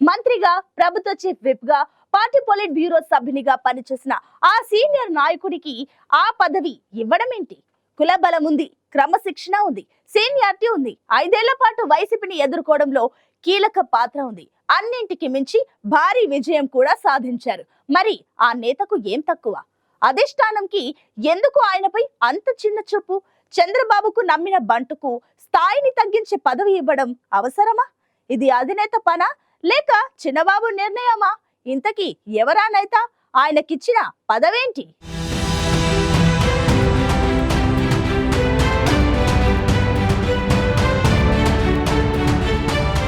మంత్రిగా, ప్రభుత్వ chief whip గా, పార్టీ పొలిట్ బ్యూరో సభ్యునిగా పనిచేసిన ఆ సీనియర్ నాయకుడికి ఆ పదవి ఇవ్వడం ఏంటి? కులబలం ఉంది, క్రమశిక్షణ ఉంది, సీనియారిటీ ఉంది, 5 ఏళ్ల పాటు వైసీపీని ఎదుర్కోవడంలో కీలక పాత్ర ఉంది. అన్నింటికి మించి భారీ విజయం కూడా సాధించారు. మరి ఆ నేతకు ఏం తక్కువ? అధిష్టానంకి ఎందుకు ఆయనపై అంత చిన్న చూపు? చంద్రబాబుకు నమ్మిన బంటుకు స్థాయిని తగ్గించే పదవి ఇవ్వడం అవసరమా? ఇది అధినేత పనా లేక చిన్నబాబు నిర్ణయమా? ఇంతకీ ఎవరా నేత? ఆయనకిచ్చిన పదవేంటి?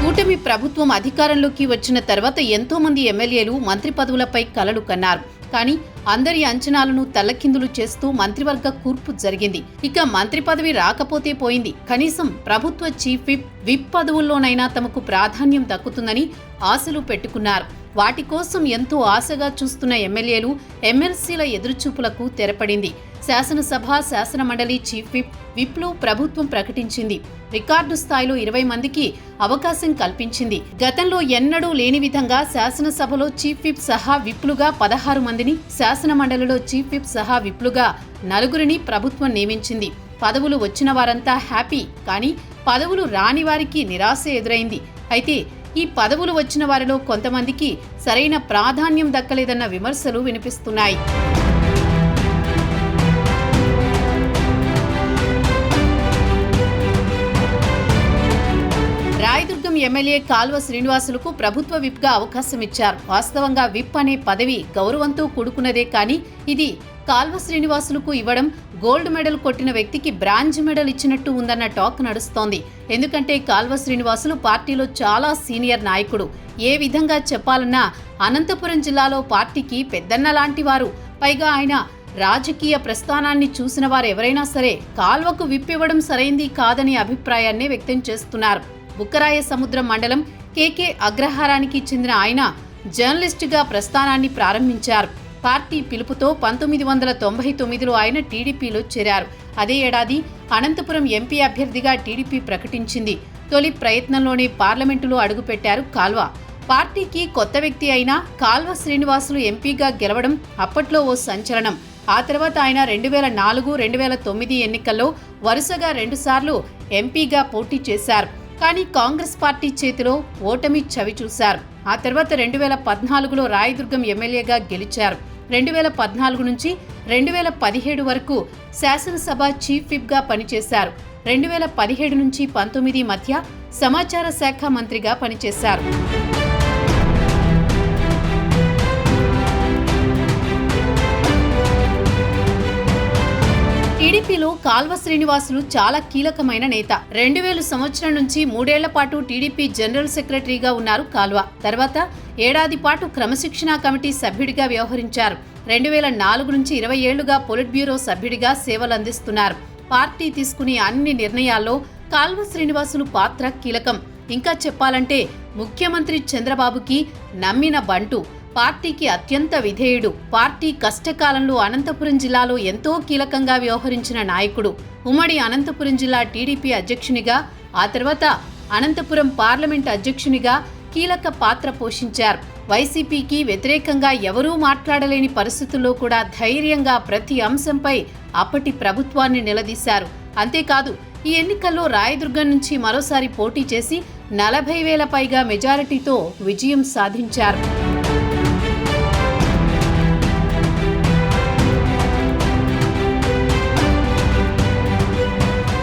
కూటమి ప్రభుత్వం అధికారంలోకి వచ్చిన తర్వాత ఎంతో మంది ఎమ్మెల్యేలు మంత్రి పదవులపై కలలు కన్నారు. కానీ అందరి అంచనాలను తల్లకిందులు చేస్తూ మంత్రివర్గ కూర్పు జరిగింది. ఇక మంత్రి పదవి రాకపోతే పోయింది, కనీసం ప్రభుత్వ చీఫ్ విప్ పదవుల్లోనైనా తమకు ప్రాధాన్యం దక్కుతుందని ఆశలు పెట్టుకున్నారు. వాటి కోసం ఎంతో ఆశగా చూస్తున్న ఎమ్మెల్యేలు, ఎమ్మెల్సీల ఎదురుచూపులకు తెరపడింది. శాసనసభ, శాసనమండలి చీఫ్ విప్లు ప్రభుత్వం ప్రకటించింది. రికార్డు స్థాయిలో 20 మందికి అవకాశం కల్పించింది. గతంలో ఎన్నడూ లేని విధంగా శాసనసభలో చీఫ్ విప్ సహా విప్లుగా 16 మందిని, శాసన మండలిలో చీఫ్ విప్ సహా విప్లుగా 4గురిని ప్రభుత్వం నియమించింది. పదవులు వచ్చిన వారంతా హ్యాపీ, కానీ పదవులు రాని వారికి నిరాశ ఎదురైంది. అయితే ఈ పదవులు వచ్చిన వారిలో కొంతమందికి సరైన ప్రాధాన్యం దక్కలేదన్న విమర్శలు వినిపిస్తున్నాయి. రాయదుర్గం ఎమ్మెల్యే కాల్వ శ్రీనివాసులకు ప్రభుత్వ విప్ గా అవకాశం ఇచ్చారు. వాస్తవంగా విప్ అనే పదవి గౌరవంతో కూడుకున్నదే, కానీ ఇది కాల్వ శ్రీనివాసులకు ఇవ్వడం గోల్డ్ మెడల్ కొట్టిన వ్యక్తికి బ్రాంజ్ మెడల్ ఇచ్చినట్టు ఉందన్న టాక్ నడుస్తోంది. ఎందుకంటే కాల్వ శ్రీనివాసులు పార్టీలో చాలా సీనియర్ నాయకుడు. ఏ విధంగా చెప్పాలన్నా అనంతపురం జిల్లాలో పార్టీకి పెద్దన్న లాంటి వారు. పైగా ఆయన రాజకీయ ప్రస్థానాన్ని చూసిన వారు ఎవరైనా సరే కాల్వకు విప్ ఇవ్వడం సరైంది కాదనే అభిప్రాయాన్ని వ్యక్తం చేస్తున్నారు. బుక్కరాయ సముద్రం మండలం కేకే అగ్రహారానికి చెందిన ఆయన జర్నలిస్టుగా ప్రస్థానాన్ని ప్రారంభించారు. పార్టీ పిలుపుతో 1999లో ఆయన టీడీపీలో చేరారు. అదే ఏడాది అనంతపురం ఎంపీ అభ్యర్థిగా టీడీపీ ప్రకటించింది. తొలి ప్రయత్నంలోనే పార్లమెంటులో అడుగుపెట్టారు కాల్వ. పార్టీకి కొత్త వ్యక్తి అయినా కాల్వ శ్రీనివాసులు ఎంపీగా గెలవడం అప్పట్లో ఓ సంచలనం. ఆ తర్వాత ఆయన 2004, 2009 ఎన్నికల్లో వరుసగా 2 సార్లు ఎంపీగా పోటీ చేశారు. కానీ కాంగ్రెస్ పార్టీ చేతిలో ఓటమి చవిచూశారు. ఆ తర్వాత 2014లో రాయదుర్గం ఎమ్మెల్యేగా గెలిచారు. 2014 నుంచి 2017 వరకు శాసనసభ చీఫ్ విప్ గా పనిచేశారు. 2017 నుంచి 19 మధ్య సమాచార శాఖ మంత్రిగా పనిచేశారు. టీడీపీలో కాల్వ శ్రీనివాసులు చాలా కీలకమైన నేత. 2000 సంవత్సరం నుంచి 3 ఏళ్ల పాటు టీడీపీ జనరల్ సెక్రటరీగా ఉన్నారు కాల్వ. తర్వాత ఏడాది పాటు క్రమశిక్షణ కమిటీ సభ్యుడిగా వ్యవహరించారు. 2004 నుంచి 20 ఏళ్లుగా పొలిట్ బ్యూరో సభ్యుడిగా సేవలందిస్తున్నారు. పార్టీ తీసుకునే అన్ని నిర్ణయాల్లో కాల్వ శ్రీనివాసులు పాత్ర కీలకం. ఇంకా చెప్పాలంటే ముఖ్యమంత్రి చంద్రబాబుకి నమ్మిన బంటు, పార్టీకి అత్యంత విధేయుడు. పార్టీ కష్టకాలంలో అనంతపురం జిల్లాలో ఎంతో కీలకంగా వ్యవహరించిన నాయకుడు. ఉమ్మడి అనంతపురం జిల్లా టీడీపీ అధ్యక్షునిగా, ఆ తర్వాత అనంతపురం పార్లమెంట్ అధ్యక్షునిగా కీలక పాత్ర పోషించారు. వైసీపీకి వ్యతిరేకంగా ఎవరూ మాట్లాడలేని పరిస్థితుల్లో కూడా ధైర్యంగా ప్రతి అంశంపై అప్పటి ప్రభుత్వాన్ని నిలదీశారు. అంతేకాదు, ఈ ఎన్నికల్లో రాయదుర్గం నుంచి మరోసారి పోటీ చేసి 40,000 పైగా మెజారిటీతో విజయం సాధించారు.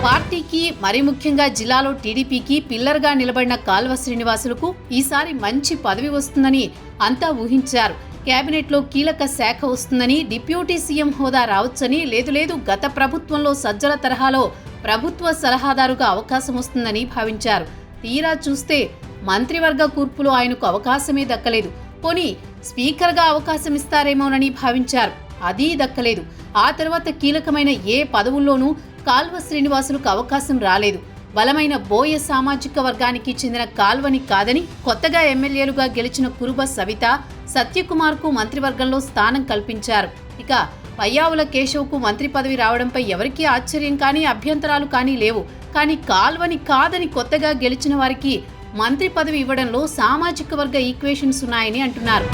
పార్టీకి, మరి ముఖ్యంగా జిల్లాలో టీడీపీకి పిల్లర్గా నిలబడిన కాల్వ శ్రీనివాసులకు ఈసారి మంచి పదవి వస్తుందని అంతా ఊహించారు. కేబినెట్లో కీలక శాఖ వస్తుందని, డిప్యూటీ సీఎం హోదా రావచ్చని, లేదు గత ప్రభుత్వంలో సజ్జల తరహాలో ప్రభుత్వ సలహాదారుగా అవకాశం వస్తుందని భావించారు. తీరా చూస్తే మంత్రివర్గ కూర్పులో ఆయనకు అవకాశమే దక్కలేదు. పోనీ స్పీకర్గా అవకాశం ఇస్తారేమోనని భావించారు. అదీ దక్కలేదు. ఆ తర్వాత కీలకమైన ఏ పదవుల్లోనూ కాల్వ శ్రీనివాసులకు అవకాశం రాలేదు. బలమైన బోయ సామాజిక వర్గానికి చెందిన కాల్వని కాదని కొత్తగా ఎమ్మెల్యేలుగా గెలిచిన కురుబ సవిత, సత్యకుమార్కు మంత్రివర్గంలో స్థానం కల్పించారు. ఇక పయ్యావుల కేశవ్కు మంత్రి పదవి రావడంపై ఎవరికీ ఆశ్చర్యం కానీ అభ్యంతరాలు కానీ లేవు. కానీ కాల్వని కాదని కొత్తగా గెలిచిన వారికి మంత్రి పదవి ఇవ్వడంలో సామాజిక వర్గ ఈక్వేషన్స్ ఉన్నాయని అంటున్నారు.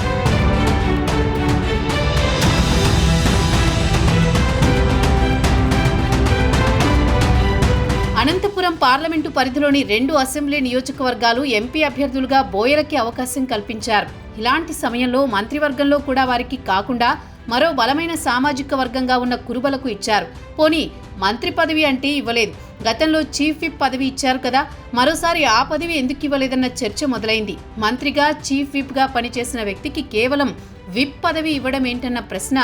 అనంతపురం పార్లమెంటు పరిధిలోని 2 అసెంబ్లీ నియోజకవర్గాలు ఎంపీ అభ్యర్థులుగా బోయలకి అవకాశం కల్పించారు. ఇలాంటి సమయంలో మంత్రివర్గంలో కూడా వారికి కాకుండా మరో బలమైన సామాజిక వర్గంగా ఉన్న కురుబలకు ఇచ్చారు. పోనీ మంత్రి పదవి అంటే ఇవ్వలేదు, గతంలో చీఫ్ విప్ పదవి ఇచ్చారు కదా, మరోసారి ఆ పదవి ఎందుకు ఇవ్వలేదన్న చర్చ మొదలైంది. మంత్రిగా చీఫ్ విప్గా పనిచేసిన వ్యక్తికి కేవలం విప్ పదవి ఇవ్వడం ఏంటన్న ప్రశ్న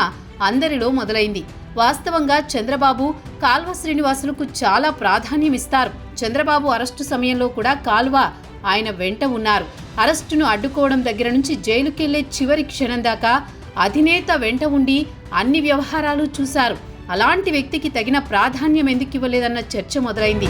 అందరిలో మొదలైంది. వాస్తవంగా చంద్రబాబు, కాల్వ శ్రీనివాసులకు చాలా ప్రాధాన్యం ఇస్తారు. చంద్రబాబు అరెస్టు సమయంలో కూడా కాల్వ ఆయన వెంట ఉన్నారు. అరెస్టును అడ్డుకోవడం దగ్గర నుంచి జైలుకెళ్లే చివరి క్షణం దాకా అధినేత వెంట ఉండి అన్ని వ్యవహారాలు చూశారు. అలాంటి వ్యక్తికి తగిన ప్రాధాన్యం ఎందుకు ఇవ్వలేదన్న చర్చ మొదలైంది.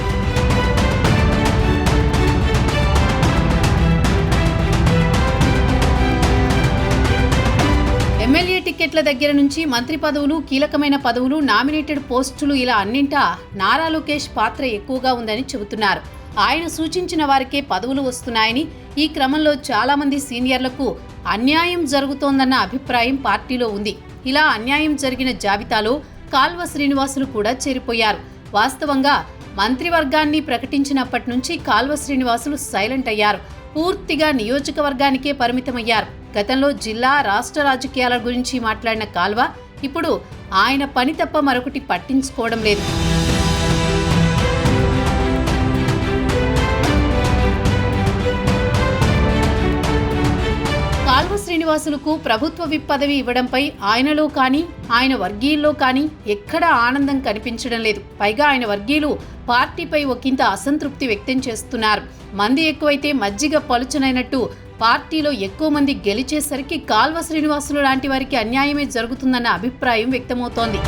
ఎమ్మెల్యే టికెట్ల దగ్గర నుంచి మంత్రి పదవులు, కీలకమైన పదవులు, నామినేటెడ్ పోస్టులు ఇలా అన్నింటా నారా లోకేష్ పాత్ర ఎక్కువగా ఉందని చెబుతున్నారు. ఆయన సూచించిన వారికే పదవులు వస్తున్నాయని, ఈ క్రమంలో చాలా మంది సీనియర్లకు అన్యాయం జరుగుతోందన్న అభిప్రాయం పార్టీలో ఉంది. ఇలా అన్యాయం జరిగిన జాబితాలో కాల్వ శ్రీనివాసులు కూడా చేరిపోయారు. వాస్తవంగా మంత్రివర్గాన్ని ప్రకటించినప్పటి నుంచి కాల్వ శ్రీనివాసులు సైలెంట్ అయ్యారు. పూర్తిగా నియోజకవర్గానికే పరిమితమయ్యారు. గతంలో జిల్లా, రాష్ట్ర రాజకీయాల గురించి మాట్లాడిన కాల్వ ఇప్పుడు ఆయన పని తప్ప మరొకటి పట్టించుకోవడం లేదు. కాల్వ శ్రీనివాసులకు ప్రభుత్వ విప్ పదవి ఇవ్వడంపై ఆయనలో కానీ, ఆయన వర్గీయుల్లో కానీ ఎక్కడా ఆనందం కనిపించడం లేదు. పైగా ఆయన వర్గీయులు పార్టీపై ఒకంత అసంతృప్తి వ్యక్తం చేస్తున్నారు. మంది ఎక్కువైతే మజ్జిగ పలుచనైనట్టు పార్టీలో ఎక్కువ మంది గెలిచేసరికి కాల్వ శ్రీనివాసులు లాంటి వారికి అన్యాయమే జరుగుతుందన్న అభిప్రాయం వ్యక్తమవుతోంది.